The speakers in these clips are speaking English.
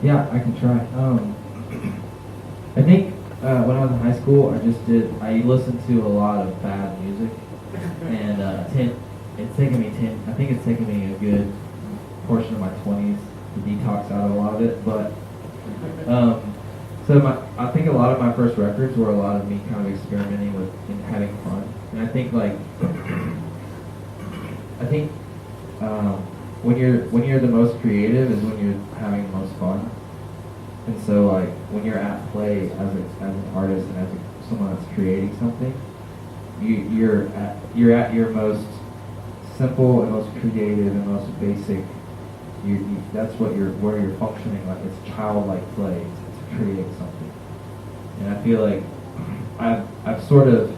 Yeah, I can try. I think when I was in high school, I listened to a lot of bad music, and I think it's taken me a good portion of my 20s to detox out of a lot of it, but I think a lot of my first records were a lot of me kind of experimenting with and having fun, and I think when you're the most creative is when you're having the most fun. And so, like, when you're at play as an artist and as someone that's creating something, you're at your most simple and most creative and most basic. That's where you're functioning like it's childlike play to create something. And I feel like I've sort of,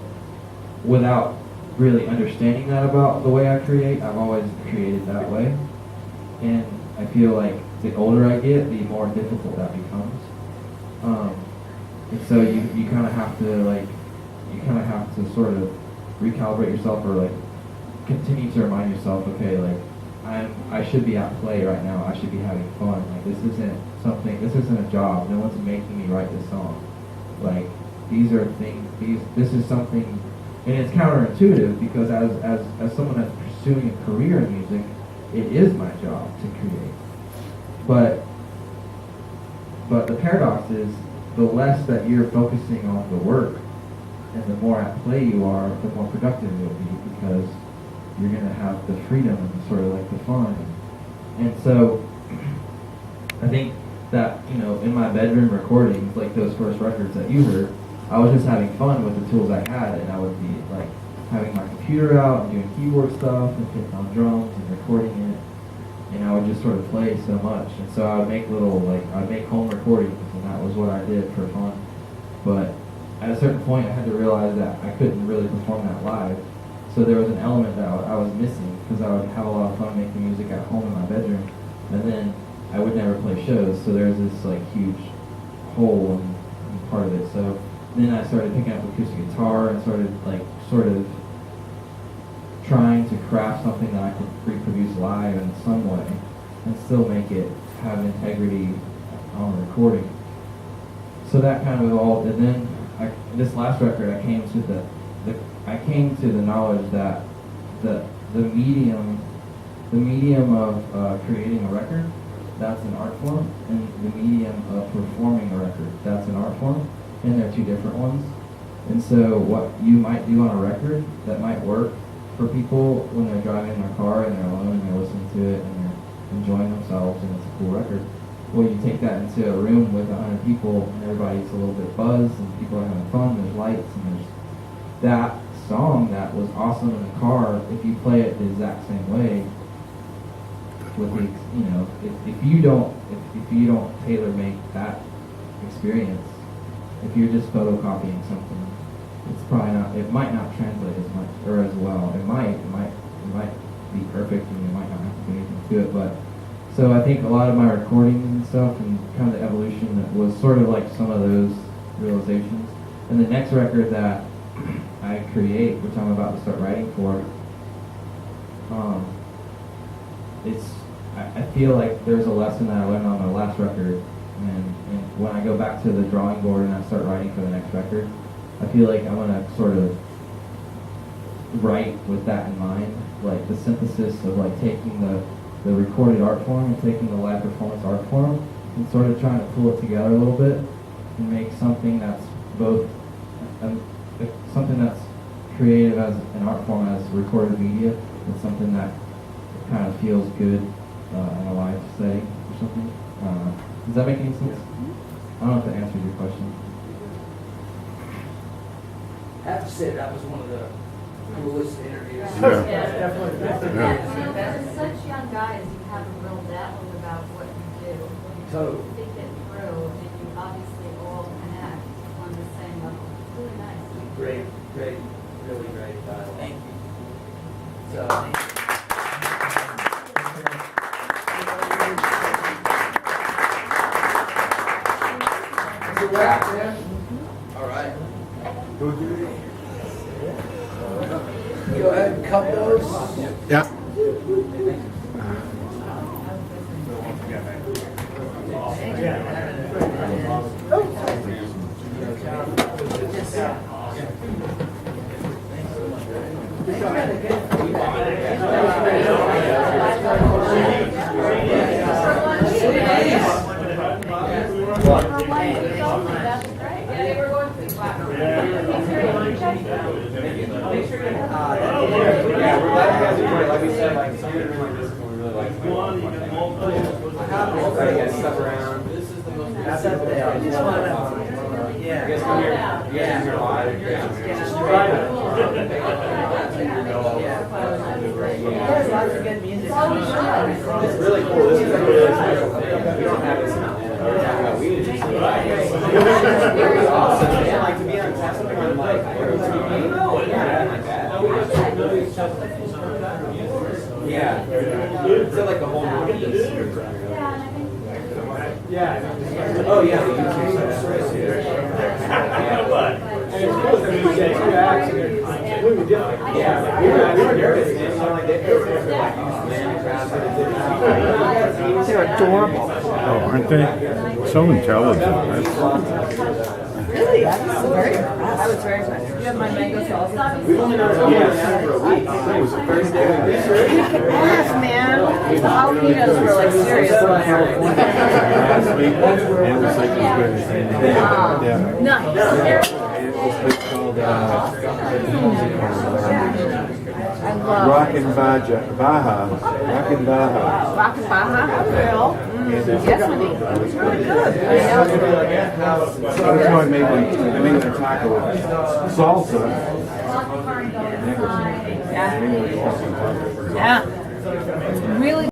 without really understanding that about the way I create, I've always created that way. And I feel like the older I get, the more difficult that becomes. And so you kind of have to sort of recalibrate yourself, or like continue to remind yourself, okay, like I should be at play right now. I should be having fun. Like this isn't a job. No one's making me write this song. Like these are things. This is something, and it's counterintuitive because as someone that's pursuing a career in music, it is my job to create. But the paradox is, the less that you're focusing on the work and the more at play you are, the more productive you'll be, because you're going to have the freedom and sort of like the fun. And so I think that, in my bedroom recordings, like those first records that you heard, I was just having fun with the tools I had, and I would be like having my computer out and doing keyboard stuff and hitting on drums and recording it. And I would just sort of play so much. And so I would make I'd make home recordings, and that was what I did for fun. But at a certain point, I had to realize that I couldn't really perform that live. So there was an element that I was missing, because I would have a lot of fun making music at home in my bedroom, and then I would never play shows. So there's this like huge hole in part of it. So then I started picking up acoustic guitar and started sort of trying to craft something that I could reproduce live in some way and still make it have integrity on the recording. So that kind of evolved, and then this last record, I came to the knowledge that the medium of creating a record, that's an art form, and the medium of performing a record, that's an art form, and they're two different ones. And so what you might do on a record that might work for people when they're driving in their car and they're alone and they're listening to it and they're enjoying themselves and it's a cool record. Well, you take that into a room with 100 people and everybody's a little bit buzzed and people are having fun, there's lights, and there's that song that was awesome in the car. If you play it the exact same way, with if you don't tailor make that experience, if you're just photocopying something, it's probably not. It might not translate as much or as well. It might be perfect, and you might not have to do anything to it. But so I think a lot of my recordings and stuff, and kind of the evolution, that was sort of like some of those realizations. And the next record that I create, which I'm about to start writing for, I feel like there's a lesson that I learned on the last record, and when I go back to the drawing board and I start writing for the next record, I feel like I'm going to sort of write with that in mind, like the synthesis of like taking the recorded art form and taking the live performance art form and sort of trying to pull it together a little bit and make something that's both something that's creative as an art form, as recorded media, and something that kind of feels good in a live setting or something. Does that make any sense? I don't know if that answers your question. I have to say that was one of the coolest interviews. Definitely. As such young guys, you have a real dazzle about what you do. Totally. You think it through, and you obviously all connect on the same level. It's really nice. Great, really great. Thank you. So. It's a wrap, man. All right. Go ahead and cut those. Yeah. Yeah, we're glad you guys enjoyed it. Like we said, like some of it like this one we really like. You guys stuck around. This is the most. That's it. You guys come here. You guys come here live. There's lots of good music. It's really cool. This is a really special thing. We don't have this in we need to just it's awesome, man. Like to be on have something on like like that. Yeah. It's like the whole Northeast. Yeah. Oh yeah, the YouTube stuff. And it's cool because you get two acts and they're completely different. Yeah. We were nervous, man. You know, like They're adorable. Oh, aren't they? So intelligent. Really? I was very impressed. I was very impressed. You have my mango sauce. We've only known each other for a week. It was the first day of this. Yes, man. The jalapenos were like serious. Last week, and the second grade. Yeah. Nice. It's called I love Rockin' Baja. Rockin' Baja. Rock and Baja. Real. Yes, we did. It was really good. That's why I made the taco with salsa. Yeah. Yeah.